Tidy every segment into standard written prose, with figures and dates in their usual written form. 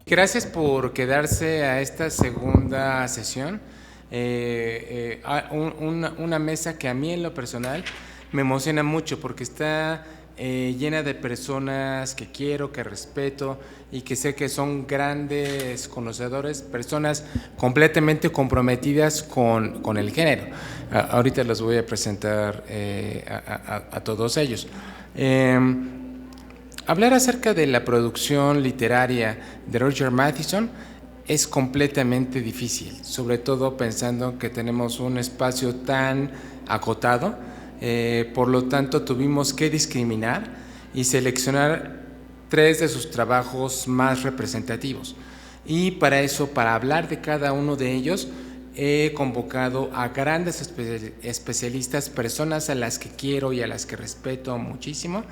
Gracias por quedarse a esta segunda sesión. Una mesa que a mí en lo personal me emociona mucho porque está llena de personas que quiero, que respeto y que sé que son grandes conocedores, personas completamente comprometidas con el género. Ahorita los voy a presentar a todos ellos. Hablar acerca de la producción literaria de Roger Mathison es completamente difícil, sobre todo pensando que tenemos un espacio tan acotado, por lo tanto tuvimos que discriminar y seleccionar 3 de sus trabajos más representativos. Y para eso, para hablar de cada uno de ellos, he convocado a grandes especialistas, personas a las que quiero y a las que respeto muchísimo,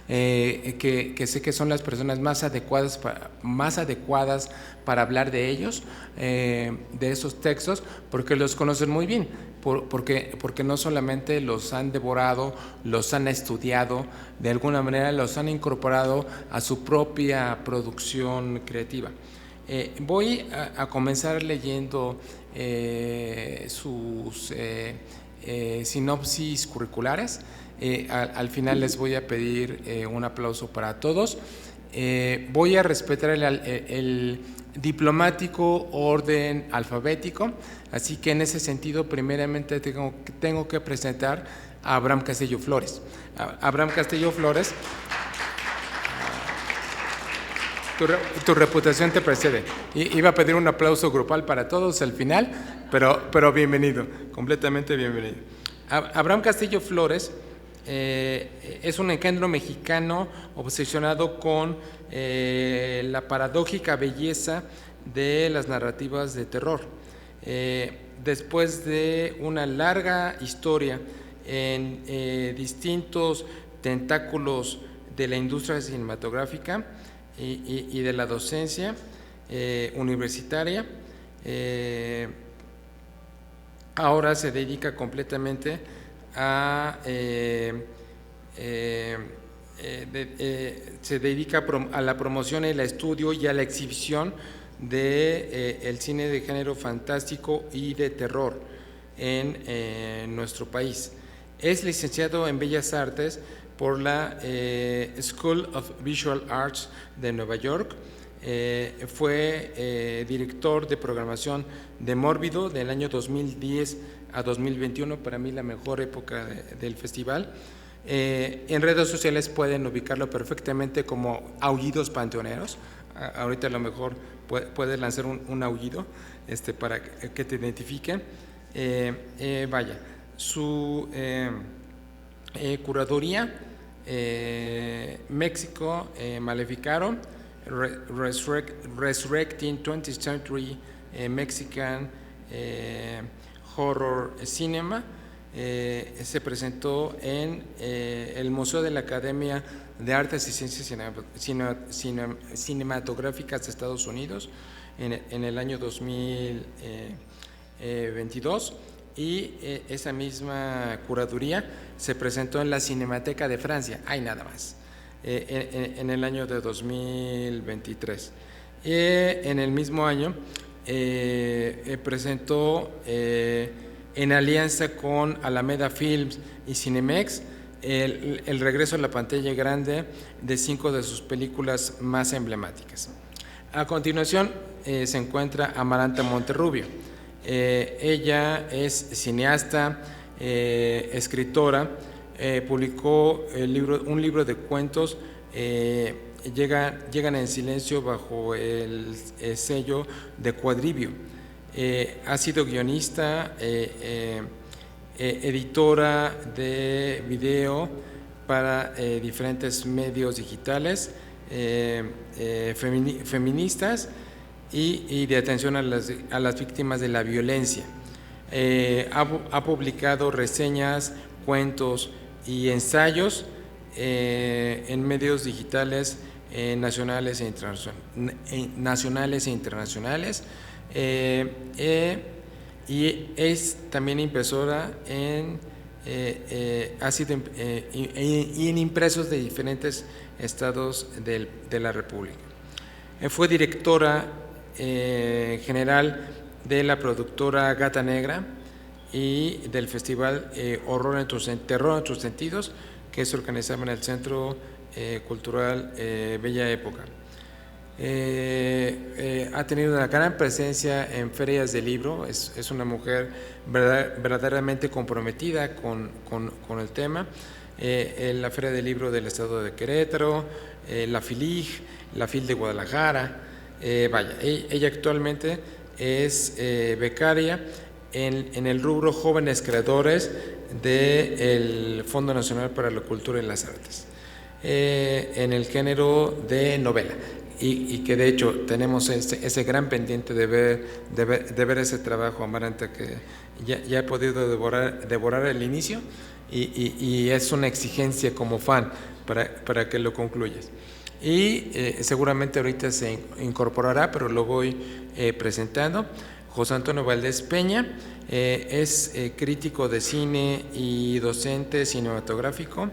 que sé que son las personas más adecuadas para hablar de ellos, de esos textos, porque los conocen muy bien, porque no solamente los han devorado, los han estudiado, de alguna manera los han incorporado a su propia producción creativa. Voy a comenzar leyendo sus sinopsis curriculares. Al final les voy a pedir un aplauso para todos. Voy a respetar el diplomático orden alfabético, así que en ese sentido primeramente tengo que presentar a Abraham Castillo Flores. Abraham Castillo Flores, tu reputación te precede. Iba a pedir un aplauso grupal para todos al final, pero bienvenido, completamente bienvenido. Abraham Castillo Flores es un engendro mexicano obsesionado con la paradójica belleza de las narrativas de terror. Después de una larga historia en distintos tentáculos de la industria cinematográfica y de la docencia universitaria, ahora se dedica completamente se dedica a la promoción, el estudio y a la exhibición de el cine de género fantástico y de terror en nuestro país. Es licenciado en Bellas Artes por la School of Visual Arts de Nueva York. Fue director de programación de Mórbido del año 2010 a 2021, para mí la mejor época del festival. En redes sociales pueden ubicarlo perfectamente como Aullidos Panteoneros. Ahorita a lo mejor puedes lanzar un aullido para que te identifiquen. Vaya, su curaduría, México, Maleficarum, Resurrecting 20th Century Mexican Horror Cinema, se presentó en el Museo de la Academia de Artes y Ciencias Cinematográficas de Estados Unidos en el año 2022, y esa misma curaduría se presentó en la Cinemateca de Francia, nada más, en el año de 2023. En el mismo año presentó en alianza con Alameda Films y Cinemex el regreso a la pantalla grande de 5 de sus películas más emblemáticas. A continuación se encuentra Amaranta Monterrubio. Ella es cineasta, escritora, publicó un libro de cuentos, Llegan en silencio, bajo el sello de Cuadribio. Ha sido guionista, editora de video para diferentes medios digitales, feministas y de atención a las víctimas de la violencia. Ha publicado reseñas, cuentos y ensayos en medios digitales nacionales e internacionales, y es también impresora en impresos de diferentes estados de la República. Fue directora general de la productora Gata Negra y del festival Terror en tus sentidos, que se organizaba en el Centro Cultural Bella Época. Ha tenido una gran presencia en ferias de libro, es una mujer verdaderamente comprometida con el tema. En la Feria del Libro del Estado de Querétaro, la FILIG, la FIL de Guadalajara. Ella actualmente es becaria en el rubro Jóvenes Creadores del Fondo Nacional para la Cultura y las Artes, en el género de novela. Y que de hecho tenemos ese gran pendiente de ver ese trabajo, Amaranta, que ya he podido devorar el inicio y es una exigencia como fan para que lo concluyas. Y seguramente ahorita se incorporará, pero lo voy presentando. José Antonio Valdés Peña es crítico de cine y docente cinematográfico,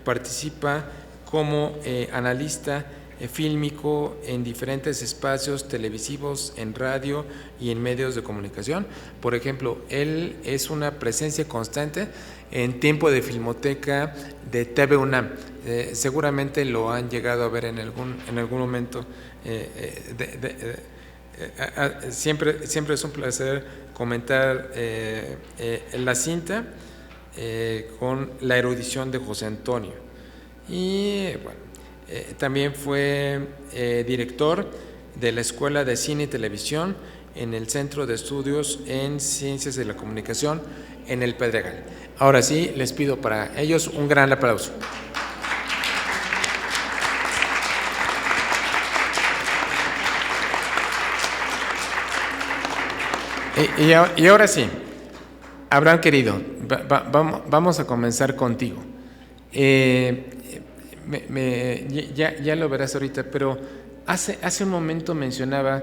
participa como analista fílmico en diferentes espacios televisivos, en radio y en medios de comunicación. Por ejemplo, él es una presencia constante en Tiempo de Filmoteca de TV UNAM. Seguramente lo han llegado a ver en algún momento. Siempre es un placer comentar la cinta con la erudición de José Antonio. Y bueno, también fue director de la Escuela de Cine y Televisión en el Centro de Estudios en Ciencias de la Comunicación en el Pedregal. Ahora sí, les pido para ellos un gran aplauso. Y ahora sí, Abraham querido, vamos a comenzar contigo. Ya lo verás ahorita, pero hace un momento mencionaba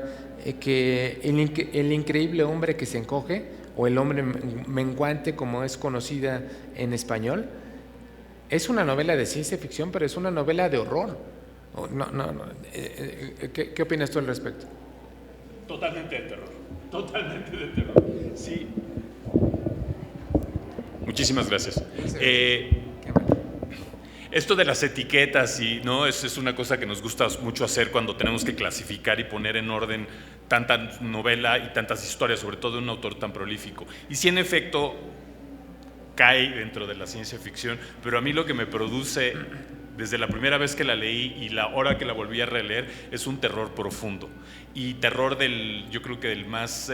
que el increíble hombre que se encoge, o el hombre menguante como es conocida en español, es una novela de ciencia ficción, pero es una novela de horror. ¿Qué opinas tú al respecto? Totalmente de terror, sí. Muchísimas gracias. Esto de las etiquetas ¿no? Es una cosa que nos gusta mucho hacer cuando tenemos que clasificar y poner en orden tanta novela y tantas historias, sobre todo de un autor tan prolífico. Y sí, en efecto, cae dentro de la ciencia ficción, pero a mí lo que me produce, desde la primera vez que la leí y la hora que la volví a releer, es un terror profundo. Y terror yo creo que del más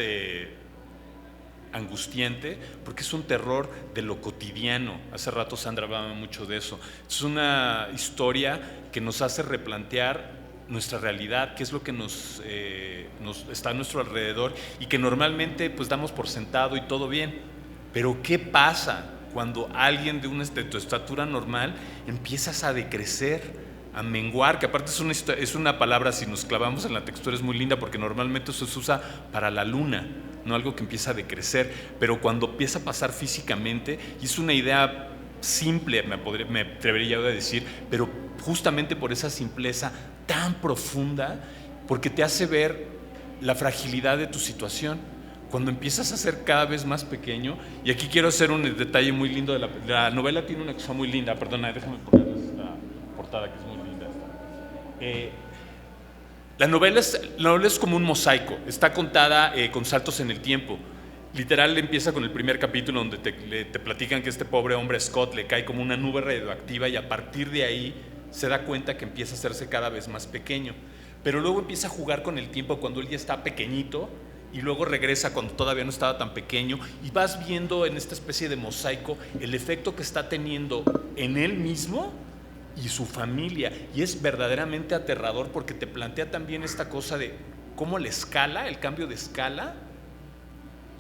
angustiante, porque es un terror de lo cotidiano. Hace rato Sandra hablaba mucho de eso. Es una historia que nos hace replantear nuestra realidad, qué es lo que nos está a nuestro alrededor y que normalmente pues damos por sentado y todo bien. Pero ¿qué pasa cuando alguien de tu estatura normal empiezas a decrecer, a menguar? Que aparte es una palabra, si nos clavamos en la textura, es muy linda, porque normalmente eso se usa para la luna, no algo que empieza a decrecer, pero cuando empieza a pasar físicamente, y es una idea simple, me atrevería a decir, pero justamente por esa simpleza tan profunda, porque te hace ver la fragilidad de tu situación. Cuando empiezas a ser cada vez más pequeño, y aquí quiero hacer un detalle muy lindo de la novela, tiene una cosa muy linda, perdona, déjame ponerles la portada que es muy linda. La novela es como un mosaico, está contada con saltos en el tiempo. Literal empieza con el primer capítulo donde te platican que este pobre hombre Scott le cae como una nube radioactiva y a partir de ahí se da cuenta que empieza a hacerse cada vez más pequeño. Pero luego empieza a jugar con el tiempo cuando él ya está pequeñito y luego regresa cuando todavía no estaba tan pequeño y vas viendo en esta especie de mosaico el efecto que está teniendo en él mismo y su familia, y es verdaderamente aterrador porque te plantea también esta cosa de cómo la escala, el cambio de escala,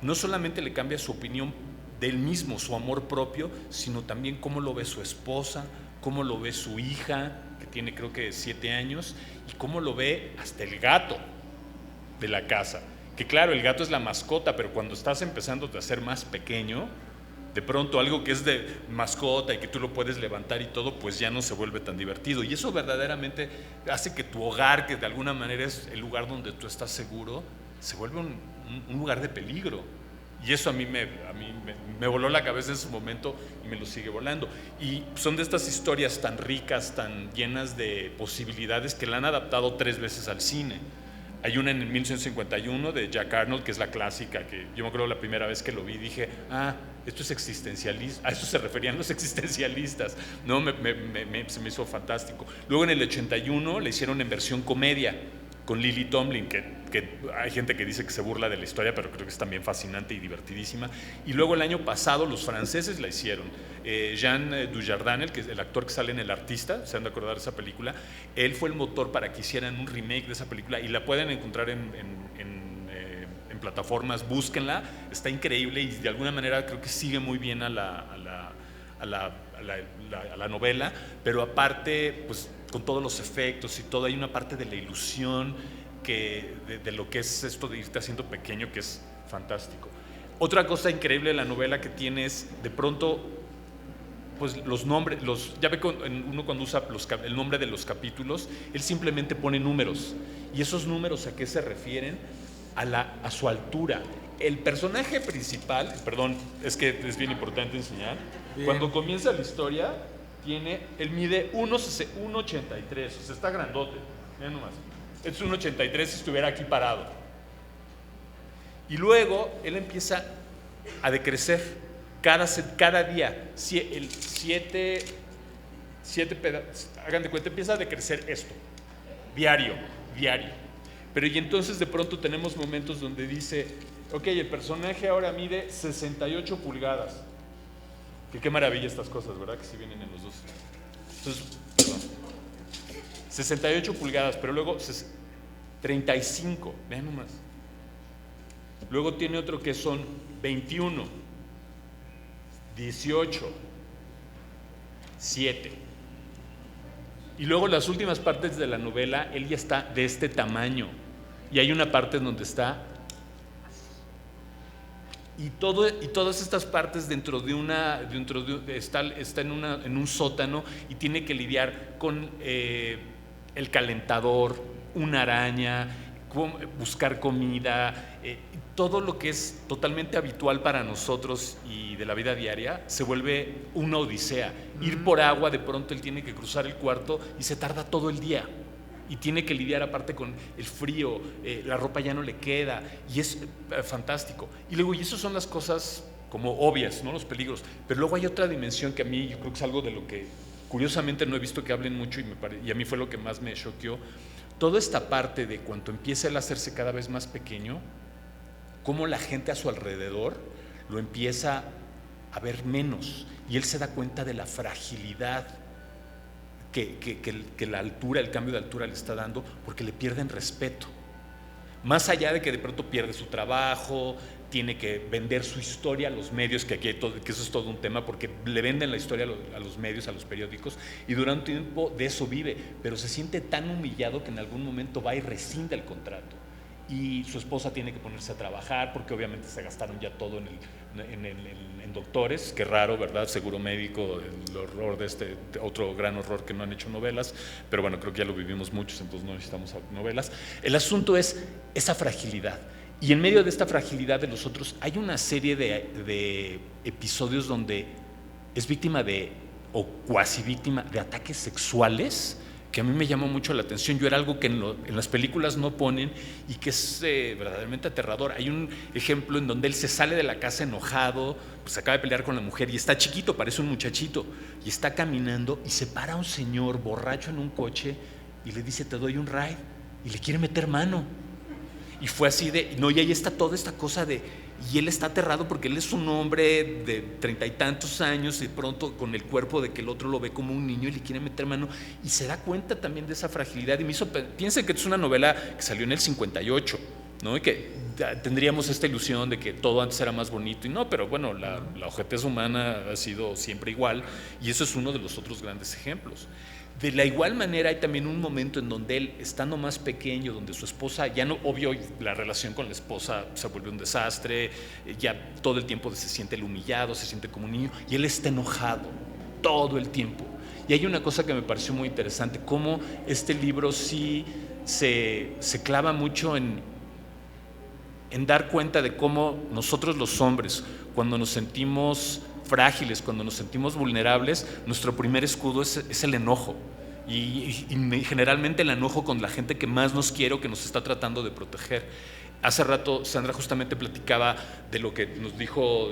no solamente le cambia su opinión de él mismo, su amor propio, sino también cómo lo ve su esposa, cómo lo ve su hija, que tiene creo que 7 años, y cómo lo ve hasta el gato de la casa, que claro, el gato es la mascota, pero cuando estás empezando a ser más pequeño, De pronto algo que es de mascota y que tú lo puedes levantar y todo, pues ya no se vuelve tan divertido. Y eso verdaderamente hace que tu hogar, que de alguna manera es el lugar donde tú estás seguro, se vuelve un lugar de peligro. Y eso a mí me voló la cabeza en su momento y me lo sigue volando. Y son de estas historias tan ricas, tan llenas de posibilidades, que la han adaptado 3 veces al cine. Hay una en 1951 de Jack Arnold, que es la clásica, que yo me acuerdo la primera vez que lo vi, dije, esto es existencialista, a eso se referían los existencialistas, ¿no? Se me hizo fantástico. Luego en el 81 le hicieron en versión comedia, con Lily Tomlin, que hay gente que dice que se burla de la historia, pero creo que es también fascinante y divertidísima. Y luego el año pasado los franceses la hicieron. Jean Dujardin, que es el actor que sale en El Artista, se han de acordar de esa película, él fue el motor para que hicieran un remake de esa película y la pueden encontrar en plataformas, búsquenla, está increíble y de alguna manera creo que sigue muy bien a la novela, pero aparte, pues con todos los efectos y todo, hay una parte de la ilusión de lo que es esto de irte haciendo pequeño, que es fantástico. Otra cosa increíble de la novela que tiene es, de pronto, pues los nombres, ya ve uno cuando usa el nombre de los capítulos, él simplemente pone números, y esos números ¿a qué se refieren? A su altura. El personaje principal, perdón, es que es bien importante enseñar, cuando comienza la historia, él mide 1,83, o sea, está grandote, miren nomás. Es 1,83 si estuviera aquí parado. Y luego él empieza a decrecer cada día. Hagan de cuenta, empieza a decrecer esto, diario. Pero y entonces de pronto tenemos momentos donde dice, ok, el personaje ahora mide 68 pulgadas. Que qué maravilla estas cosas, ¿verdad? Que sí vienen en los dos. Entonces, perdón. 68 pulgadas, pero luego 35, vean nomás. Luego tiene otro que son 21, 18, 7. Y luego las últimas partes de la novela, él ya está de este tamaño. Y hay una parte en donde está y todas estas partes está en un sótano y tiene que lidiar con el calentador, una araña, buscar comida, todo lo que es totalmente habitual para nosotros y de la vida diaria se vuelve una odisea. Ir por agua, de pronto él tiene que cruzar el cuarto y se tarda todo el día. Y tiene que lidiar aparte con el frío, la ropa ya no le queda, y es fantástico. Y luego, y esas son las cosas como obvias, ¿no? Los peligros. Pero luego hay otra dimensión que a mí, yo creo que es algo de lo que curiosamente no he visto que hablen mucho y a mí fue lo que más me choqueó. Toda esta parte de cuando empieza él a hacerse cada vez más pequeño, cómo la gente a su alrededor lo empieza a ver menos, y él se da cuenta de la fragilidad que la altura, el cambio de altura le está dando, porque le pierden respeto. Más allá de que de pronto pierde su trabajo, tiene que vender su historia a los medios, que eso es todo un tema, porque le venden la historia a los medios, a los periódicos, y durante un tiempo de eso vive, pero se siente tan humillado que en algún momento va y rescinde el contrato. Y su esposa tiene que ponerse a trabajar, porque obviamente se gastaron ya todo en doctores, qué raro, ¿verdad? Seguro médico, el horror de otro gran horror que no han hecho novelas, pero bueno, creo que ya lo vivimos muchos, entonces no necesitamos novelas. El asunto es esa fragilidad, y en medio de esta fragilidad de los otros hay una serie de episodios donde es víctima o cuasi víctima de ataques sexuales, que a mí me llamó mucho la atención. Yo era algo que en las películas no ponen y que es verdaderamente aterrador. Hay un ejemplo en donde él se sale de la casa enojado, pues acaba de pelear con la mujer y está chiquito, parece un muchachito, y está caminando y se para un señor borracho en un coche y le dice, te doy un ride, y le quiere meter mano. Y fue así y ahí está toda esta cosa y él está aterrado porque él es un hombre de 30 y tantos años y de pronto con el cuerpo de que el otro lo ve como un niño y le quiere meter mano, y se da cuenta también de esa fragilidad. Y piensen que es una novela que salió en el 58, ¿no? Y que tendríamos esta ilusión de que todo antes era más bonito, y no, pero bueno, la ojetez humana ha sido siempre igual, y eso es uno de los otros grandes ejemplos. De la igual manera hay también un momento en donde él, estando más pequeño, donde su esposa, ya no, obvio, la relación con la esposa se vuelve un desastre, ya todo el tiempo se siente el humillado, se siente como un niño, y él está enojado todo el tiempo. Y hay una cosa que me pareció muy interesante, cómo este libro sí se clava mucho en dar cuenta de cómo nosotros los hombres, cuando nos sentimos frágiles, cuando nos sentimos vulnerables, nuestro primer escudo es el enojo. Y generalmente el enojo con la gente que más nos quiere o que nos está tratando de proteger. Hace rato Sandra justamente platicaba de lo que nos dijo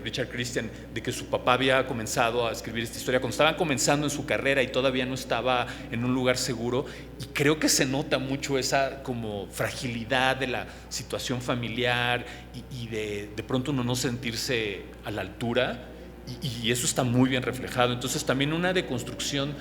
Richard Christian, de que su papá había comenzado a escribir esta historia cuando estaban comenzando en su carrera y todavía no estaba en un lugar seguro, y creo que se nota mucho esa como fragilidad de la situación familiar y de pronto uno no sentirse a la altura, y eso está muy bien reflejado. Entonces también una deconstrucción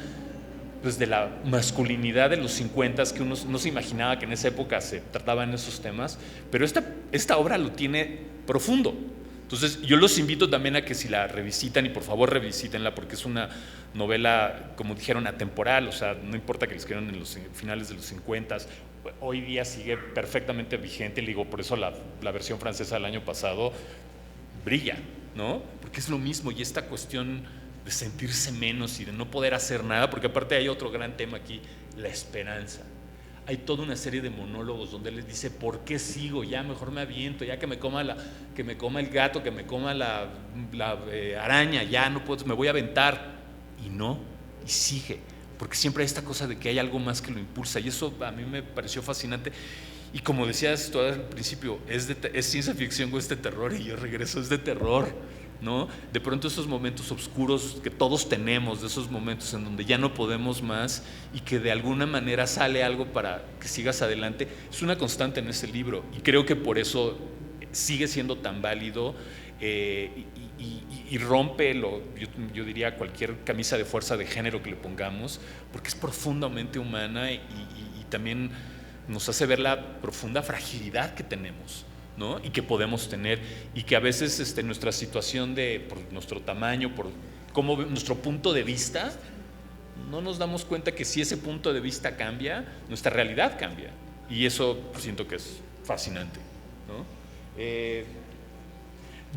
pues de la masculinidad de los 50, que uno no se imaginaba que en esa época se trataban esos temas, pero esta obra lo tiene profundo. Entonces yo los invito también a que si la revisitan, y por favor revisítenla, porque es una novela, como dijeron, atemporal, o sea, no importa que la escribieron en los finales de los 50, hoy día sigue perfectamente vigente. Le digo, por eso la versión francesa del año pasado brilla, ¿no? Porque es lo mismo, y esta cuestión de sentirse menos y de no poder hacer nada, porque aparte hay otro gran tema aquí, la esperanza. Hay toda una serie de monólogos donde él les dice, ¿por qué sigo? Ya mejor me aviento, ya que me coma el gato, que me coma la araña, ya no puedo, me voy a aventar. Y no, y sigue, porque siempre hay esta cosa de que hay algo más que lo impulsa, y eso a mí me pareció fascinante. Y como decías tú al principio, es ciencia ficción o es de terror, y yo regreso, es de terror, ¿no? De pronto esos momentos oscuros que todos tenemos, de esos momentos en donde ya no podemos más y que de alguna manera sale algo para que sigas adelante, es una constante en ese libro, y creo que por eso sigue siendo tan válido, y rompe yo diría cualquier camisa de fuerza de género que le pongamos, porque es profundamente humana, y también nos hace ver la profunda fragilidad que tenemos, ¿no? Y que podemos tener, y que a veces nuestra situación por nuestro tamaño, por cómo nuestro punto de vista, no nos damos cuenta que si ese punto de vista cambia, nuestra realidad cambia, y eso siento que es fascinante, ¿no?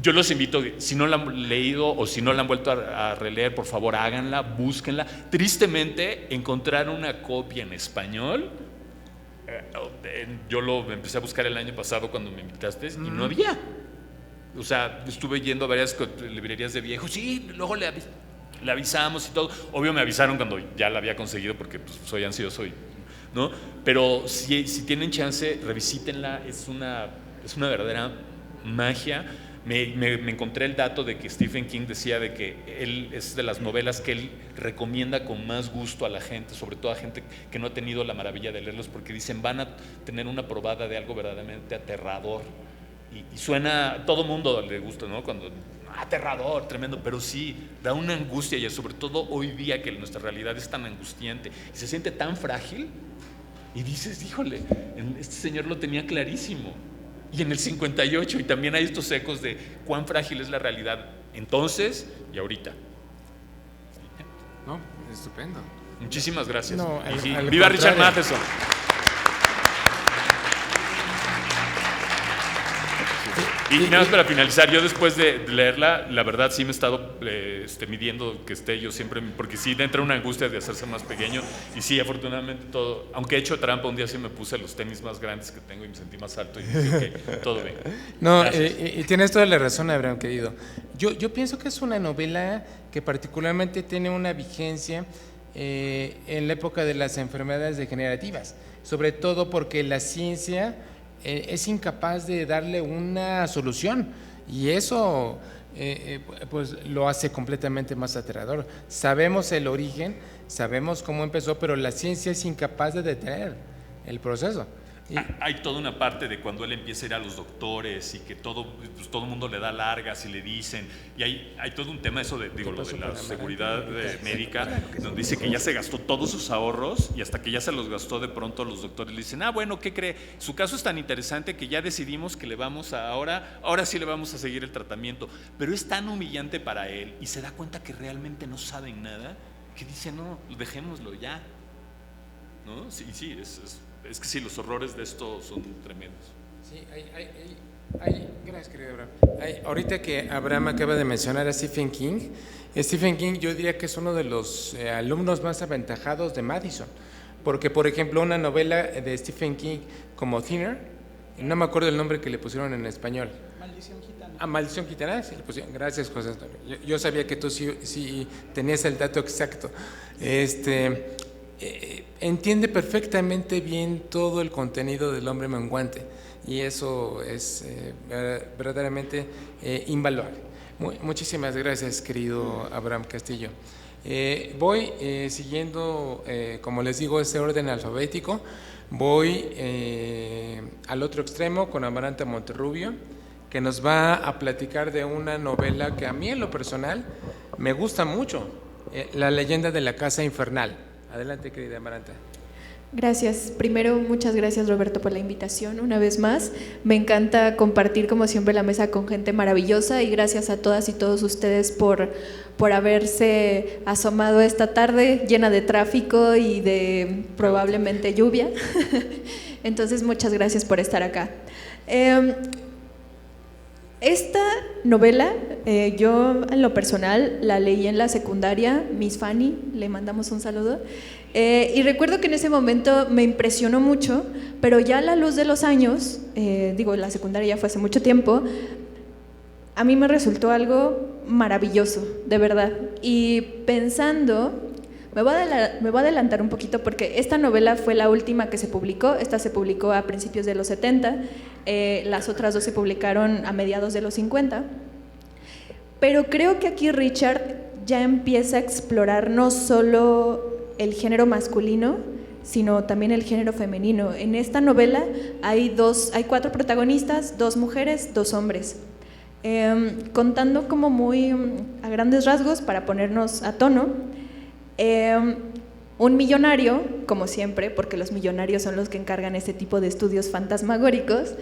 Yo los invito, si no la han leído o si no la han vuelto a releer, por favor háganla, búsquenla. Tristemente, encontrar una copia en español, yo lo empecé a buscar el año pasado cuando me invitaste y no había. O sea, estuve yendo a varias librerías de viejos, sí, luego le avisamos y todo. Obvio me avisaron cuando ya la había conseguido, porque pues, soy ansioso, ¿no? Pero si tienen chance, revisítenla, es una verdadera magia. Me encontré el dato de que Stephen King decía de que él es de las novelas que él recomienda con más gusto a la gente, sobre todo a gente que no ha tenido la maravilla de leerlos, porque dicen van a tener una probada de algo verdaderamente aterrador, y suena, todo mundo le gusta, ¿no? Cuando aterrador, tremendo, pero sí, da una angustia, y sobre todo hoy día que nuestra realidad es tan angustiante y se siente tan frágil, y dices, híjole, este señor lo tenía clarísimo. Y en el 58, y también hay estos ecos de cuán frágil es la realidad entonces y ahorita. No, estupendo. Muchísimas gracias. No, ¡Viva Richard Matheson! Y nada más para finalizar, yo después de leerla, la verdad sí me he estado midiendo que esté yo siempre, porque sí entra una angustia de hacerse más pequeño, y sí, afortunadamente todo, aunque he hecho trampa, un día sí me puse los tenis más grandes que tengo y me sentí más alto y dije, ok, todo bien. No, y tienes toda la razón, Abraham, querido. Yo pienso que es una novela que particularmente tiene una vigencia en la época de las enfermedades degenerativas, sobre todo porque la ciencia es incapaz de darle una solución, y eso pues lo hace completamente más aterrador. Sabemos el origen, sabemos cómo empezó, pero la ciencia es incapaz de detener el proceso. Hay toda una parte de cuando él empieza a ir a los doctores y que todo el mundo le da largas y le dicen, y hay todo un tema eso de la seguridad médica, donde dice que ya se gastó todos sus ahorros, y hasta que ya se los gastó, de pronto los doctores le dicen, bueno, ¿qué cree? Su caso es tan interesante que ya decidimos que ahora sí le vamos a seguir el tratamiento, pero es tan humillante para él, y se da cuenta que realmente no saben nada, que dice, no, dejémoslo ya, ¿no? Sí, es que sí, los horrores de esto son tremendos. Sí, gracias, querido Abraham. Ahorita que Abraham acaba de mencionar a Stephen King yo diría que es uno de los alumnos más aventajados de Madison, porque por ejemplo una novela de Stephen King como Thinner, no me acuerdo el nombre que le pusieron en español. Maldición gitana. Maldición gitana, sí le pusieron. Gracias, José Antonio. Yo sabía que tú sí tenías el dato exacto. Entiende perfectamente bien todo el contenido del hombre menguante y eso es verdaderamente invaluable. Muchísimas gracias, querido Abraham Castillo. Voy siguiendo, como les digo, ese orden alfabético. Voy al otro extremo con Amaranta Monterrubio, que nos va a platicar de una novela que a mí en lo personal me gusta mucho, La leyenda de la casa infernal. Adelante, querida Amaranta. Gracias. Primero, muchas gracias, Roberto, por la invitación una vez más. Me encanta compartir como siempre la mesa con gente maravillosa y gracias a todas y todos ustedes por haberse asomado esta tarde llena de tráfico y de probablemente lluvia. Entonces, muchas gracias por estar acá. Esta novela, yo en lo personal la leí en la secundaria, Miss Fanny, le mandamos un saludo, y recuerdo que en ese momento me impresionó mucho, pero ya a la luz de los años, la secundaria ya fue hace mucho tiempo, a mí me resultó algo maravilloso, de verdad, y pensando... Me voy a adelantar un poquito porque esta novela fue la última que se publicó. Esta se publicó a principios de los 70, las otras dos se publicaron a mediados de los 50. Pero creo que aquí Richard ya empieza a explorar no solo el género masculino, sino también el género femenino. En esta novela hay 4 protagonistas, 2 mujeres, 2 hombres. Contando como muy a grandes rasgos para ponernos a tono. Un millonario, como siempre, porque los millonarios son los que encargan este tipo de estudios fantasmagóricos,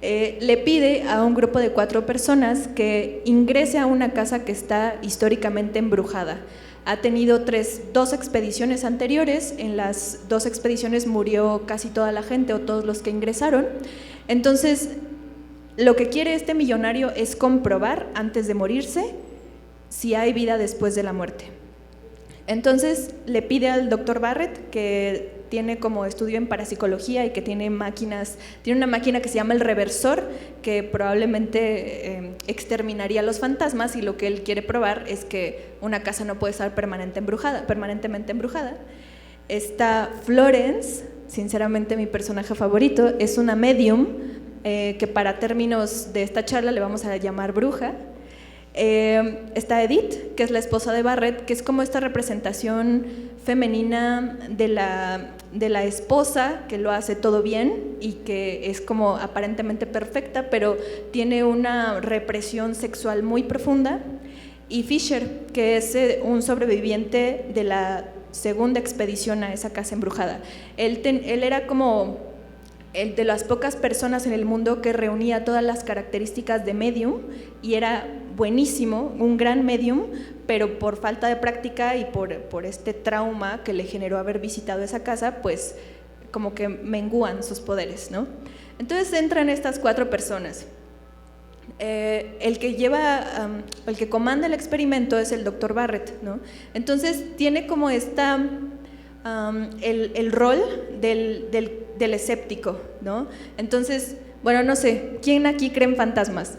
le pide a un grupo de 4 personas que ingrese a una casa que está históricamente embrujada. Ha tenido 2 expediciones anteriores, en las 2 expediciones murió casi toda la gente o todos los que ingresaron. Entonces, lo que quiere este millonario es comprobar antes de morirse si hay vida después de la muerte. Entonces le pide al doctor Barrett, que tiene como estudio en parapsicología y que tiene una máquina que se llama el reversor, que probablemente exterminaría a los fantasmas, y lo que él quiere probar es que una casa no puede estar permanentemente embrujada. Está Florence, sinceramente mi personaje favorito, es una medium que para términos de esta charla le vamos a llamar bruja. Está Edith, que es la esposa de Barrett, que es como esta representación femenina de la esposa que lo hace todo bien y que es como aparentemente perfecta, pero tiene una represión sexual muy profunda. Y Fisher, que es un sobreviviente de la segunda expedición a esa casa embrujada. Él era como el de las pocas personas en el mundo que reunía todas las características de medium y era buenísimo, un gran medium, pero por falta de práctica y por este trauma que le generó haber visitado esa casa, pues como que mengúan sus poderes, ¿no? Entonces entran estas 4 personas. El que comanda el experimento es el doctor Barrett, ¿no? Entonces tiene como el rol del escéptico, ¿no? Entonces, bueno, no sé, ¿quién aquí cree en fantasmas?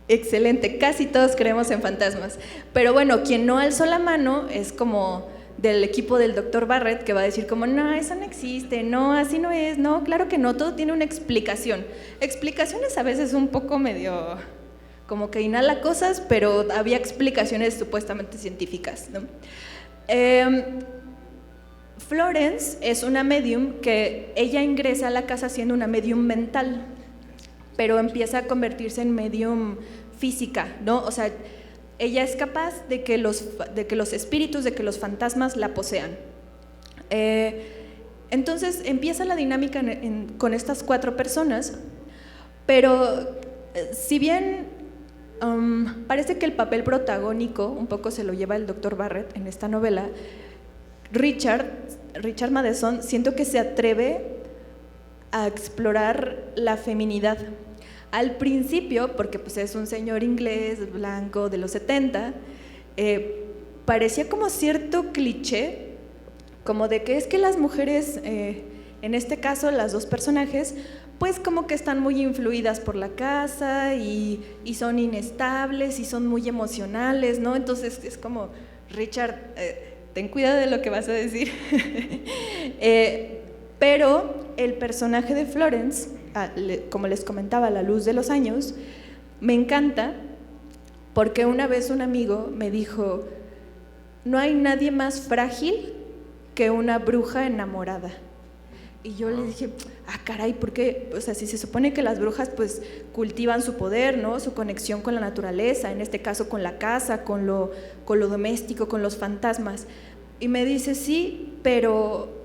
Excelente, casi todos creemos en fantasmas, pero bueno, quien no alzó la mano es como del equipo del doctor Barrett, que va a decir como, no, eso no existe, no, así no es, no, claro que no, todo tiene una explicación. Explicaciones a veces un poco medio, como que inhala cosas, pero había explicaciones supuestamente científicas, ¿no? Florence es una medium que ella ingresa a la casa siendo una medium mental, pero empieza a convertirse en medium física, ¿no? O sea, ella es capaz de que los espíritus, de que los fantasmas la posean. Entonces empieza la dinámica con estas 4 personas, pero si bien parece que el papel protagónico un poco se lo lleva el Dr. Barrett en esta novela. Richard Matheson, siento que se atreve a explorar la feminidad. Al principio, porque pues es un señor inglés, blanco, de los 70, parecía como cierto cliché, como de que es que las mujeres, en este caso las dos personajes, pues como que están muy influidas por la casa y son inestables y son muy emocionales, ¿no? Entonces es como, Richard, ten cuidado de lo que vas a decir. Pero el personaje de Florence, como les comentaba, a la luz de los años, me encanta porque una vez un amigo me dijo, no hay nadie más frágil que una bruja enamorada. Y yo le dije, caray, ¿por qué? O sea, si se supone que las brujas pues cultivan su poder, ¿no? Su conexión con la naturaleza, en este caso con la casa, con lo doméstico, con los fantasmas. Y me dice, sí, pero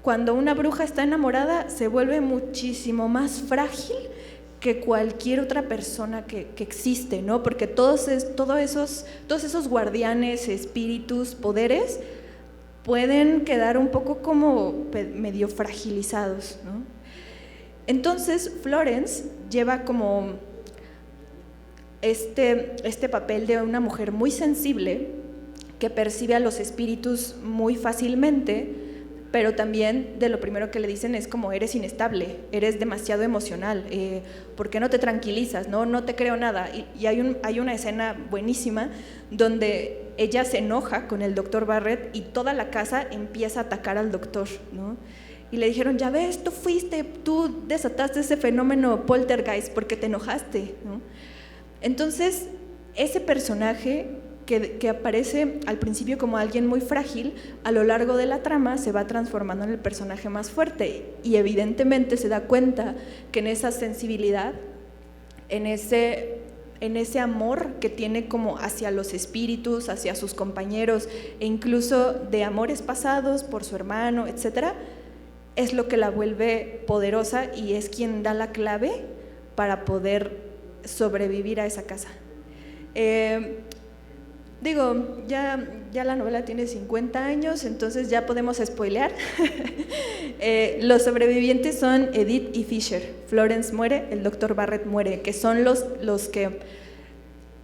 cuando una bruja está enamorada se vuelve muchísimo más frágil que cualquier otra persona que existe, ¿no? Porque todos esos guardianes, espíritus, poderes pueden quedar un poco como medio fragilizados, ¿no? Entonces Florence lleva como este papel de una mujer muy sensible que percibe a los espíritus muy fácilmente, pero también de lo primero que le dicen es como eres inestable, eres demasiado emocional, ¿por qué no te tranquilizas? No te creo nada. Y hay una escena buenísima donde ella se enoja con el Dr. Barrett y toda la casa empieza a atacar al doctor, ¿no? Y le dijeron, ya ves, tú desataste ese fenómeno poltergeist porque te enojaste, ¿no? Entonces, ese personaje que aparece al principio como alguien muy frágil, a lo largo de la trama se va transformando en el personaje más fuerte y evidentemente se da cuenta que en esa sensibilidad, en ese amor que tiene como hacia los espíritus, hacia sus compañeros e incluso de amores pasados por su hermano, etcétera, es lo que la vuelve poderosa y es quien da la clave para poder sobrevivir a esa casa. Digo, ya la novela tiene 50 años, entonces ya podemos spoilear. Los sobrevivientes son Edith y Fisher. Florence muere, el Dr. Barrett muere, que son los que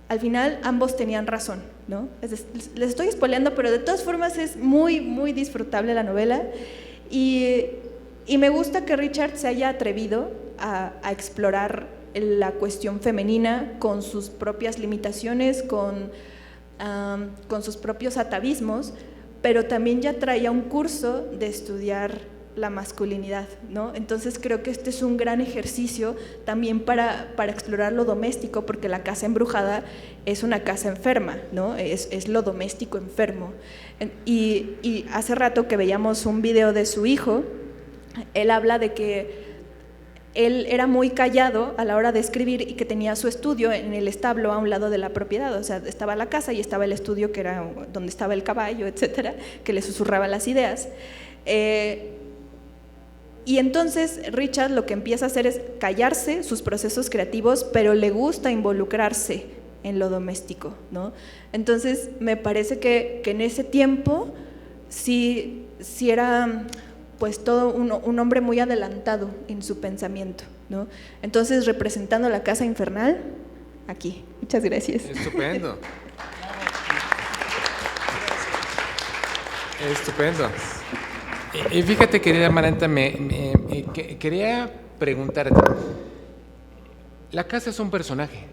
al final ambos tenían razón, ¿no? Les estoy spoileando, pero de todas formas es muy, muy disfrutable la novela y me gusta que Richard se haya atrevido a explorar la cuestión femenina con sus propias limitaciones, con sus propios atavismos, pero también ya traía un curso de estudiar la masculinidad, ¿no? Entonces creo que este es un gran ejercicio también para explorar lo doméstico, porque la casa embrujada es una casa enferma, ¿no? Es lo doméstico enfermo. Y hace rato que veíamos un video de su hijo, él habla de que él era muy callado a la hora de escribir y que tenía su estudio en el establo a un lado de la propiedad, o sea, estaba la casa y estaba el estudio que era donde estaba el caballo, etcétera, que le susurraba las ideas. Y entonces Richard lo que empieza a hacer es callarse sus procesos creativos, pero le gusta involucrarse en lo doméstico, ¿no? Entonces me parece que en ese tiempo sí era pues todo un hombre muy adelantado en su pensamiento, ¿no? Entonces, representando la casa infernal, aquí. Muchas gracias. Estupendo. Estupendo. Y fíjate, querida Amaranta, quería preguntarte, la casa es un personaje,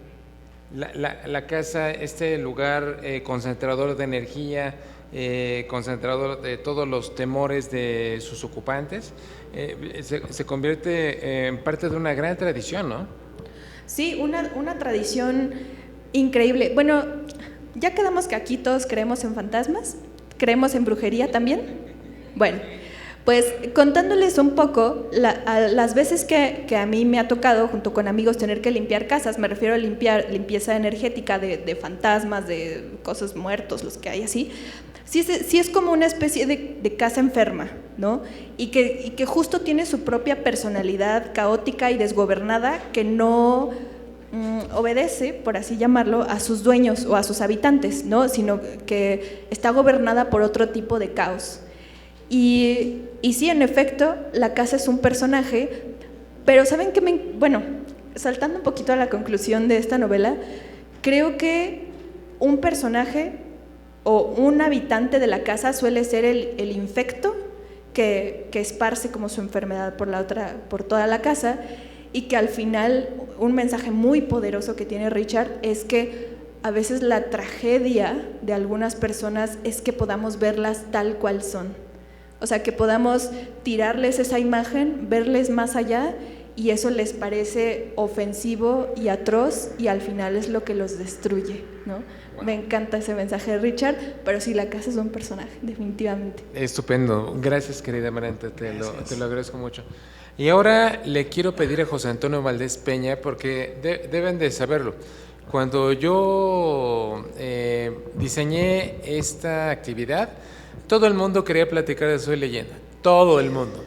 la casa, este lugar concentrador de energía, concentrador de todos los temores de sus ocupantes, se convierte en parte de una gran tradición, ¿no? Sí, una tradición increíble. Bueno, ya quedamos que aquí todos creemos en fantasmas, creemos en brujería también. Bueno, pues contándoles un poco, las veces que a mí me ha tocado, junto con amigos, tener que limpiar casas, me refiero a limpieza energética de fantasmas, de cosas muertos, los que hay así, sí es como una especie de casa enferma, ¿no? Y que justo tiene su propia personalidad caótica y desgobernada que no obedece, por así llamarlo, a sus dueños o a sus habitantes, ¿no? Sino que está gobernada por otro tipo de caos. Y sí, en efecto, la casa es un personaje, pero ¿saben qué? Bueno, saltando un poquito a la conclusión de esta novela, creo que un personaje o un habitante de la casa suele ser el infecto que esparce como su enfermedad por toda la casa, y que al final un mensaje muy poderoso que tiene Richard es que a veces la tragedia de algunas personas es que podamos verlas tal cual son. O sea, que podamos tirarles esa imagen, verles más allá, y eso les parece ofensivo y atroz, y al final es lo que los destruye, ¿no? Wow. Me encanta ese mensaje de Richard, pero sí, la casa es un personaje, definitivamente. Estupendo. Gracias, querida Maranta, te lo agradezco mucho. Y ahora le quiero pedir a José Antonio Valdés Peña, porque deben de saberlo. Cuando yo diseñé esta actividad, todo el mundo quería platicar de Soy Leyenda, todo el mundo.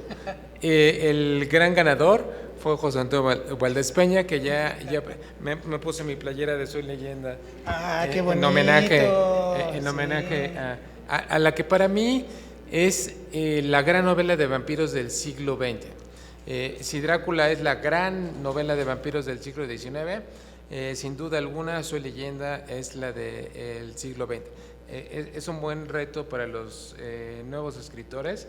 El gran ganador fue José Antonio Valdés Peña, que ya me puse mi playera de Soy Leyenda. ¡Qué bonito! En homenaje a la que para mí es la gran novela de vampiros del siglo XX. Si Drácula es la gran novela de vampiros del siglo XIX, sin duda alguna Soy Leyenda es la del siglo XX. Es un buen reto para los nuevos escritores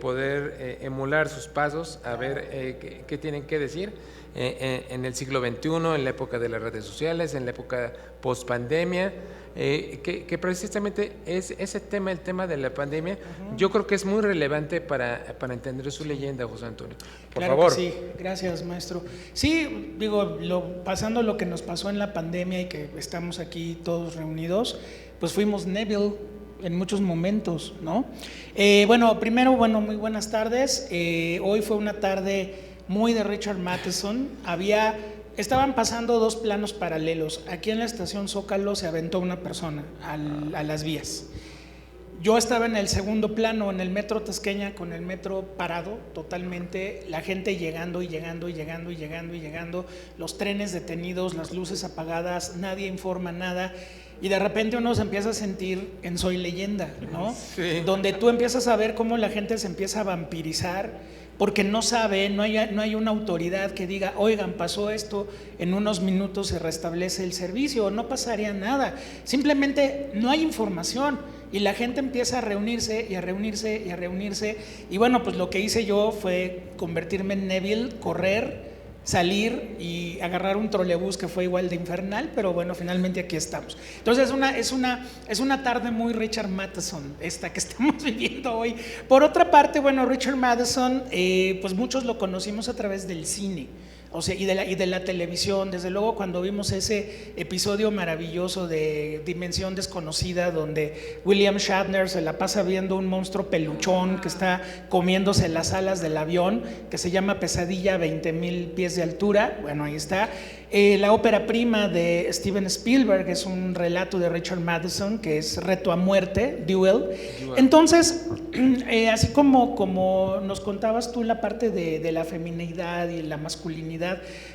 poder emular sus pasos, a ver qué tienen que decir en el siglo XXI, en la época de las redes sociales, en la época post-pandemia, que precisamente es ese tema, el tema de la pandemia. Yo creo que es muy relevante para entender Soy Leyenda, José Antonio. Por favor. Que sí, gracias, maestro. Sí, digo, pasando lo que nos pasó en la pandemia y que estamos aquí todos reunidos, pues fuimos Neville en muchos momentos, ¿no? Bueno, primero, muy buenas tardes. Hoy fue una tarde muy de Richard Matheson. Estaban pasando dos planos paralelos. Aquí en la estación Zócalo se aventó una persona a las vías. Yo estaba en el segundo plano, en el metro Tasqueña, con el metro parado totalmente, la gente llegando y llegando y llegando y llegando y llegando, los trenes detenidos, las luces apagadas, nadie informa nada. Y de repente uno se empieza a sentir en Soy Leyenda, ¿no? Sí. Donde tú empiezas a ver cómo la gente se empieza a vampirizar, porque no sabe, no hay una autoridad que diga, oigan, pasó esto, en unos minutos se restablece el servicio, no pasaría nada. Simplemente no hay información y la gente empieza a reunirse y a reunirse y a reunirse. Y bueno, pues lo que hice yo fue convertirme en Neville, correr, salir y agarrar un trolebús que fue igual de infernal, pero bueno, finalmente aquí estamos. Entonces es una tarde muy Richard Matheson esta que estamos viviendo hoy. Por otra parte, bueno, Richard Matheson, pues muchos lo conocimos a través del cine, o sea, y de la televisión. Desde luego cuando vimos ese episodio maravilloso de Dimensión Desconocida, donde William Shatner se la pasa viendo un monstruo peluchón que está comiéndose las alas del avión, que se llama Pesadilla a 20,000 pies de altura. Bueno, ahí está. La ópera prima de Steven Spielberg es un relato de Richard Matheson, que es Reto a Muerte, Duel. Entonces, así como nos contabas tú la parte de la feminidad y la masculinidad,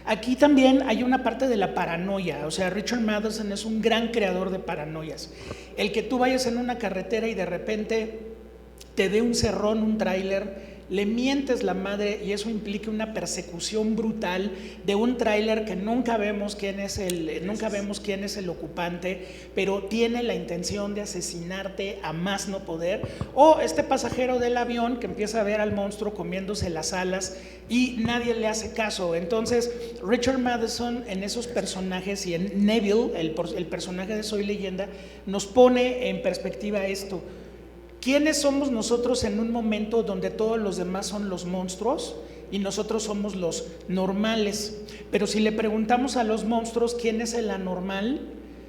aquí también hay una parte de la paranoia. O sea, Richard Matheson es un gran creador de paranoias. El que tú vayas en una carretera y de repente te dé un cerrón, un tráiler, le mientes la madre y eso implica una persecución brutal de un tráiler que nunca vemos quién es el ocupante, pero tiene la intención de asesinarte a más no poder. O este pasajero del avión que empieza a ver al monstruo comiéndose las alas y nadie le hace caso. Entonces Richard Matheson en esos personajes y en Neville, el personaje de Soy Leyenda, nos pone en perspectiva esto. ¿Quiénes somos nosotros en un momento donde todos los demás son los monstruos y nosotros somos los normales? Pero si le preguntamos a los monstruos quién es el anormal,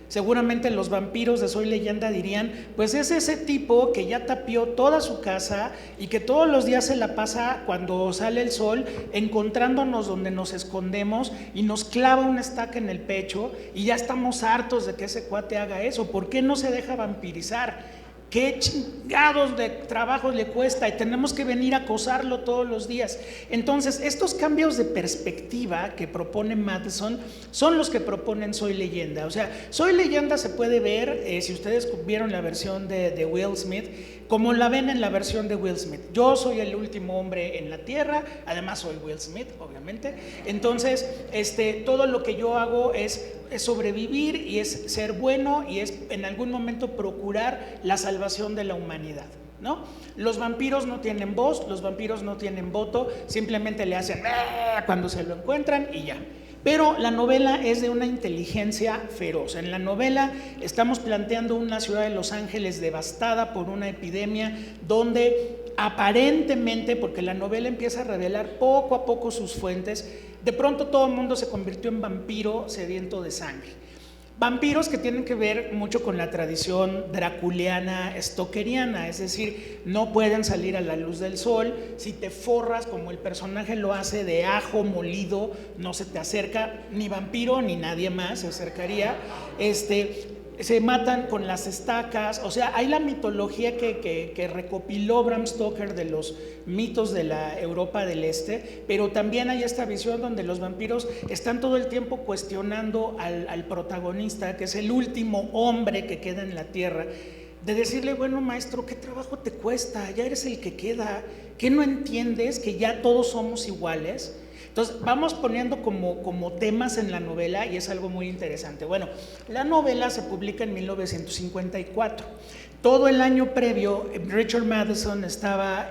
seguramente los vampiros de Soy Leyenda dirían, pues es ese tipo que ya tapió toda su casa y que todos los días se la pasa cuando sale el sol encontrándonos donde nos escondemos y nos clava una estaca en el pecho y ya estamos hartos de que ese cuate haga eso. ¿Por qué no se deja vampirizar? qué chingados de trabajo le cuesta y tenemos que venir a acosarlo todos los días. Entonces, estos cambios de perspectiva que propone Matheson son los que proponen Soy Leyenda. O sea, Soy Leyenda se puede ver, si ustedes vieron la versión de Will Smith, como la ven en la versión de Will Smith. Yo soy el último hombre en la tierra, además soy Will Smith, obviamente. Entonces, todo lo que yo hago es sobrevivir y es ser bueno y es en algún momento procurar la salvación de la humanidad, ¿no? Los vampiros no tienen voz, los vampiros no tienen voto, simplemente le hacen cuando se lo encuentran y ya. Pero la novela es de una inteligencia feroz. En la novela estamos planteando una ciudad de Los Ángeles devastada por una epidemia donde aparentemente, porque la novela empieza a revelar poco a poco sus fuentes, de pronto todo el mundo se convirtió en vampiro sediento de sangre. Vampiros que tienen que ver mucho con la tradición draculiana, stokeriana, es decir, no pueden salir a la luz del sol. Si te forras como el personaje lo hace de ajo molido, no se te acerca ni vampiro ni nadie más se acercaría. Se matan con las estacas, o sea, hay la mitología que recopiló Bram Stoker de los mitos de la Europa del Este, pero también hay esta visión donde los vampiros están todo el tiempo cuestionando al protagonista, que es el último hombre que queda en la tierra, de decirle, bueno, maestro, ¿qué trabajo te cuesta? Ya eres el que queda, ¿qué no entiendes que ya todos somos iguales? Entonces, vamos poniendo como temas en la novela y es algo muy interesante. Bueno, la novela se publica en 1954. Todo el año previo, Richard Matheson estaba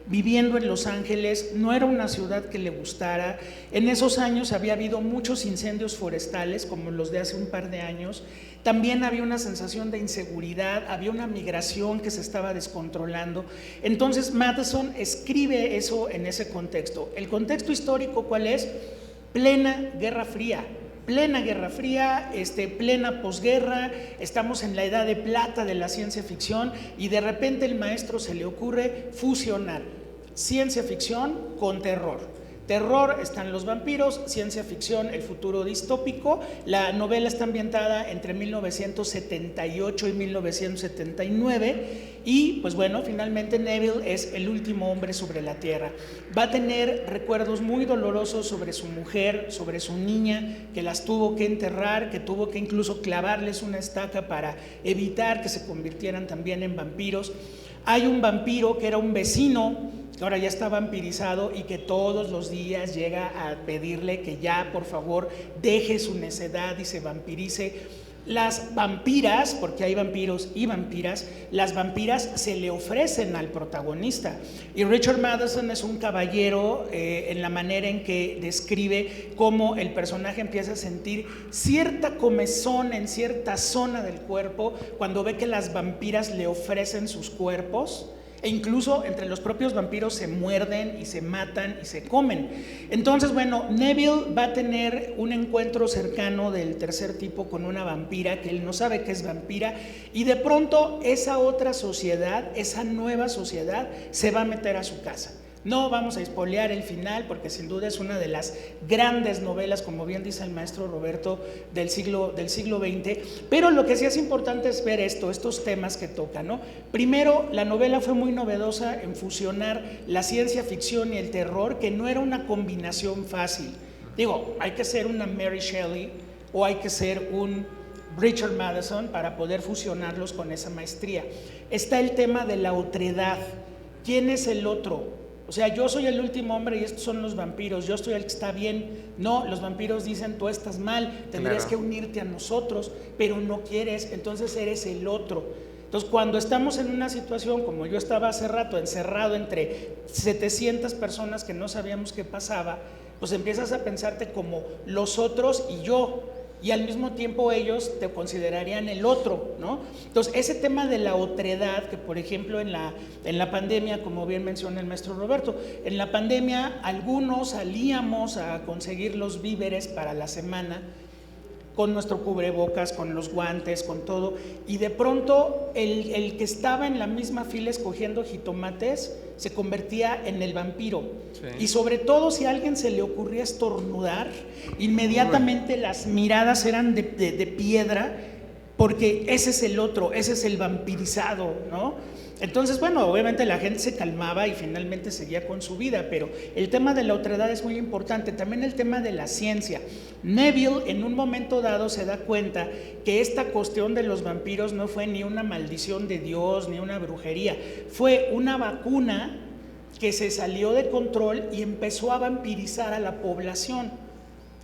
viviendo en Los Ángeles, no era una ciudad que le gustara. En esos años había habido muchos incendios forestales, como los de hace un par de años. También había una sensación de inseguridad, había una migración que se estaba descontrolando. Entonces Matheson escribe eso en ese contexto. ¿El contexto histórico cuál es? Plena Guerra Fría. Plena Guerra Fría, plena posguerra, estamos en la edad de plata de la ciencia ficción y de repente el maestro se le ocurre fusionar ciencia ficción con terror. Terror están los vampiros, ciencia ficción, el futuro distópico. La novela está ambientada entre 1978 y 1979 y pues bueno, finalmente Neville es el último hombre sobre la tierra. Va a tener recuerdos muy dolorosos sobre su mujer, sobre su niña, que las tuvo que enterrar, que tuvo que incluso clavarles una estaca para evitar que se convirtieran también en vampiros. Hay un vampiro que era un vecino, que ahora ya está vampirizado y que todos los días llega a pedirle que ya por favor deje su necedad y se vampirice. Las vampiras, porque hay vampiros y vampiras, las vampiras se le ofrecen al protagonista y Richard Matheson es un caballero en la manera en que describe cómo el personaje empieza a sentir cierta comezón en cierta zona del cuerpo cuando ve que las vampiras le ofrecen sus cuerpos. E incluso entre los propios vampiros se muerden y se matan y se comen. Entonces, bueno, Neville va a tener un encuentro cercano del tercer tipo con una vampira que él no sabe que es vampira y de pronto esa otra sociedad, esa nueva sociedad se va a meter a su casa. No vamos a espolear el final porque sin duda es una de las grandes novelas, como bien dice el maestro Roberto, del siglo XX, pero lo que sí es importante es ver estos temas que toca, ¿no? Primero, la novela fue muy novedosa en fusionar la ciencia ficción y el terror, que no era una combinación fácil. Digo, hay que ser una Mary Shelley o hay que ser un Richard Matheson para poder fusionarlos con esa maestría. Está el tema de la otredad. ¿Quién es el otro? O sea, yo soy el último hombre y estos son los vampiros, yo soy el que está bien. No, los vampiros dicen, tú estás mal, tendrías que unirte a nosotros, pero no quieres, entonces eres el otro. Entonces, cuando estamos en una situación como yo estaba hace rato, encerrado entre 700 personas que no sabíamos qué pasaba, pues empiezas a pensarte como los otros y yo. Y al mismo tiempo ellos te considerarían el otro, ¿no? Entonces, ese tema de la otredad, que por ejemplo en la pandemia, como bien menciona el maestro Roberto, en la pandemia algunos salíamos a conseguir los víveres para la semana con nuestro cubrebocas, con los guantes, con todo, y de pronto el que estaba en la misma fila escogiendo jitomates se convertía en el vampiro. Sí. Y sobre todo si a alguien se le ocurría estornudar, inmediatamente las miradas eran de piedra porque ese es el otro, ese es el vampirizado, ¿no? Entonces, bueno, obviamente la gente se calmaba y finalmente seguía con su vida, pero el tema de la otredad es muy importante, también el tema de la ciencia. Neville en un momento dado se da cuenta que esta cuestión de los vampiros no fue ni una maldición de Dios, ni una brujería, fue una vacuna que se salió de control y empezó a vampirizar a la población.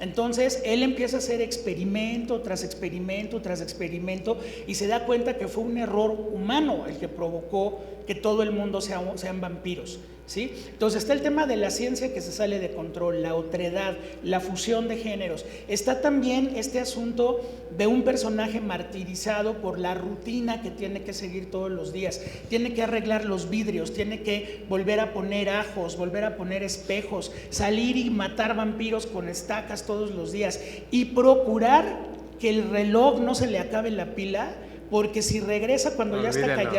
Entonces él empieza a hacer experimento tras experimento tras experimento y se da cuenta que fue un error humano el que provocó que todo el mundo sean vampiros, ¿sí? Entonces está el tema de la ciencia que se sale de control, la otredad, la fusión de géneros. Está también este asunto de un personaje martirizado por la rutina que tiene que seguir todos los días. Tiene que arreglar los vidrios, tiene que volver a poner ajos, volver a poner espejos, salir y matar vampiros con estacas todos los días y procurar que el reloj no se le acabe la pila, porque si regresa cuando ya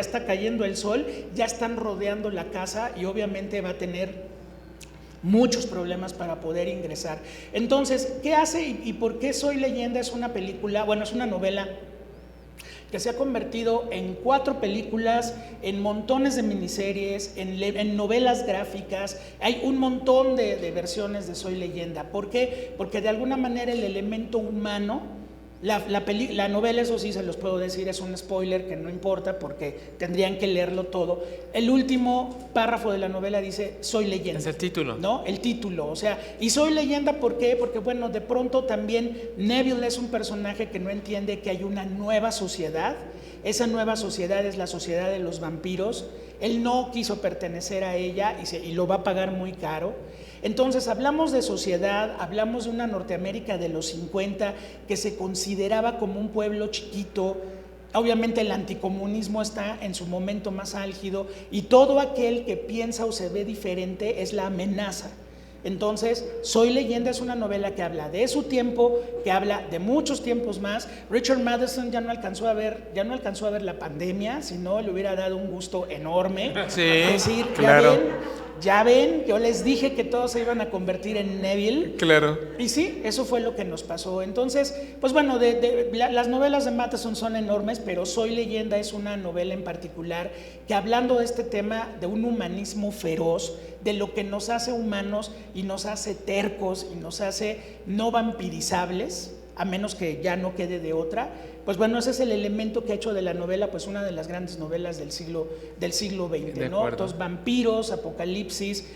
está cayendo el sol, ya están rodeando la casa y obviamente va a tener muchos problemas para poder ingresar. Entonces, ¿qué hace y por qué Soy Leyenda es una película? Bueno, es una novela que se ha convertido en 4 películas, en montones de miniseries, en novelas gráficas. Hay un montón de versiones de Soy Leyenda. ¿Por qué? Porque de alguna manera el elemento humano, la novela, eso sí se los puedo decir, es un spoiler que no importa porque tendrían que leerlo todo. El último párrafo de la novela dice Soy Leyenda. Es el título. ¿No? El título, o sea, y Soy Leyenda, ¿por qué? Porque bueno, de pronto también Neville es un personaje que no entiende que hay una nueva sociedad. Esa nueva sociedad es la sociedad de los vampiros. Él no quiso pertenecer a ella y lo va a pagar muy caro. Entonces hablamos de sociedad, hablamos de una Norteamérica de los 50 que se consideraba como un pueblo chiquito. Obviamente el anticomunismo está en su momento más álgido y todo aquel que piensa o se ve diferente es la amenaza. Entonces, Soy Leyenda es una novela que habla de su tiempo, que habla de muchos tiempos más. Richard Matheson ya no alcanzó a ver la pandemia, si no le hubiera dado un gusto enorme. Sí, es decir, claro. Ya ven, yo les dije que todos se iban a convertir en Neville. Claro. Y sí, eso fue lo que nos pasó. Entonces, pues bueno, las novelas de Matheson son enormes, pero Soy Leyenda es una novela en particular que, hablando de este tema de un humanismo feroz, de lo que nos hace humanos y nos hace tercos y nos hace no vampirizables, a menos que ya no quede de otra, pues bueno, ese es el elemento que ha hecho de la novela pues una de las grandes novelas del siglo XX, ¿no? Entonces, vampiros, apocalipsis,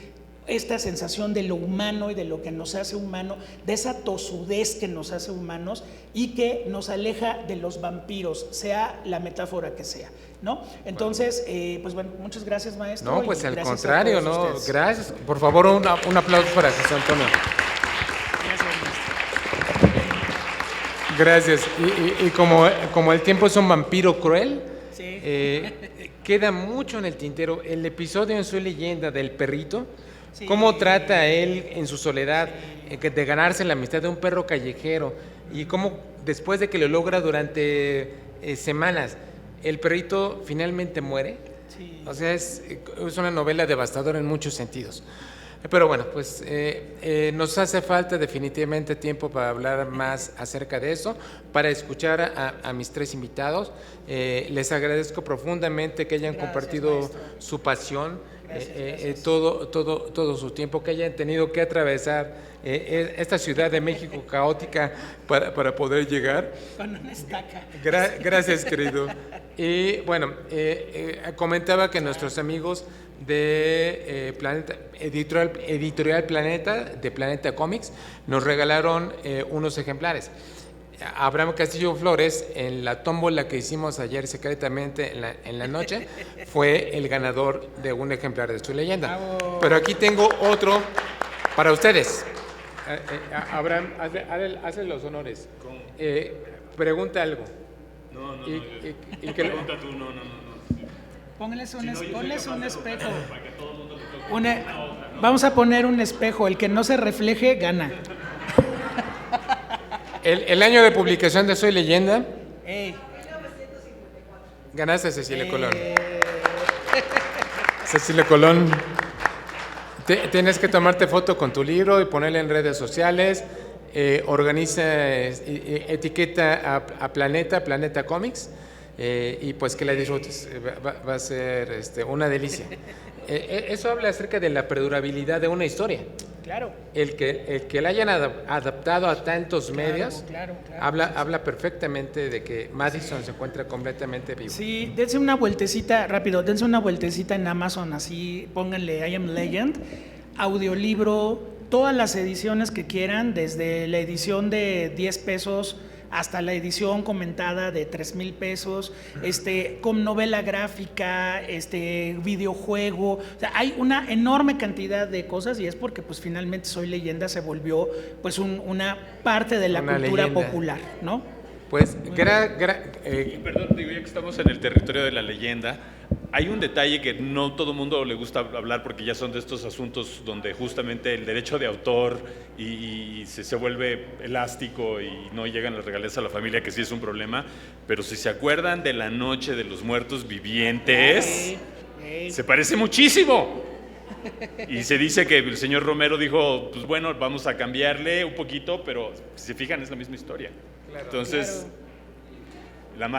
esta sensación de lo humano y de lo que nos hace humano, de esa tosudez que nos hace humanos y que nos aleja de los vampiros, sea la metáfora que sea, ¿no? Entonces, pues bueno, muchas gracias, maestro. No, pues al contrario, ¿no? Gracias. Por favor, un aplauso para José Antonio. Gracias. Y como el tiempo es un vampiro cruel, sí. Queda mucho en el tintero. El episodio en Soy Leyenda del perrito, sí. Cómo trata él en su soledad de ganarse la amistad de un perro callejero y cómo después de que lo logra durante semanas, el perrito finalmente muere. Sí. O sea, es una novela devastadora en muchos sentidos. Pero bueno, pues nos hace falta definitivamente tiempo para hablar más acerca de eso, para escuchar a mis 3 invitados. Les agradezco profundamente que hayan compartido maestro. Su pasión, gracias. Todo su tiempo, que hayan tenido que atravesar esta Ciudad de México caótica para poder llegar. Con una estaca. Gracias, querido. Y bueno, comentaba que nuestros amigos de Planeta, Editorial Planeta, de Planeta Comics, nos regalaron unos ejemplares. Abraham Castillo Flores, en la tómbola que hicimos ayer secretamente en la noche, fue el ganador de un ejemplar de Soy Leyenda. ¡Bravo! Pero aquí tengo otro para ustedes. Abraham, hazle los honores. Pregunta algo. No. Pregunta tú, no. Pónganles un espejo. Vamos a poner un espejo. El que no se refleje, gana. El año de publicación de Soy Leyenda. Ganaste, Cecilia Colón. Cecilia Colón. Tienes que tomarte foto con tu libro y ponerla en redes sociales. organiza, etiqueta a Planeta Comics, y pues que la disfrutes, va a ser una delicia. Eso habla acerca de la perdurabilidad de una historia. Claro. El que la hayan adaptado a tantos medios, Claro. habla perfectamente de que Madison se encuentra completamente vivo. Sí, dense una vueltecita, rápido, dense una vueltecita en Amazon, así pónganle I Am Legend, audiolibro, todas las ediciones que quieran, desde la edición de 10 pesos hasta la edición comentada de 3,000 pesos, con novela gráfica, videojuego. O sea, hay una enorme cantidad de cosas, y es porque pues finalmente Soy Leyenda se volvió pues una parte de la Una cultura leyenda popular, ¿no? Pues, Perdón, digo, ya que estamos en el territorio de la leyenda, hay un detalle que no todo el mundo le gusta hablar porque ya son de estos asuntos donde justamente el derecho de autor y se vuelve elástico y no llegan las regalías a la familia, que sí es un problema, pero si se acuerdan de La Noche de los Muertos Vivientes, se parece muchísimo. Y se dice que el señor Romero dijo, pues bueno, vamos a cambiarle un poquito, pero si se fijan es la misma historia. Claro, entonces, claro. La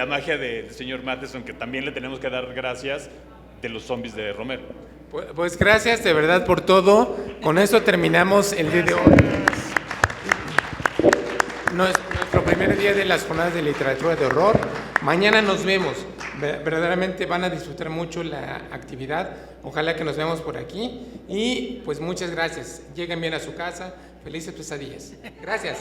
magia del señor Matheson, que también le tenemos que dar gracias, de los zombies de Romero. Pues gracias de verdad por todo. Con eso terminamos el día de hoy. Nuestro primer día de las jornadas de literatura de horror. Mañana nos vemos. Verdaderamente van a disfrutar mucho la actividad. Ojalá que nos veamos por aquí. Y pues muchas gracias. Lleguen bien a su casa. Felices pesadillas. Gracias.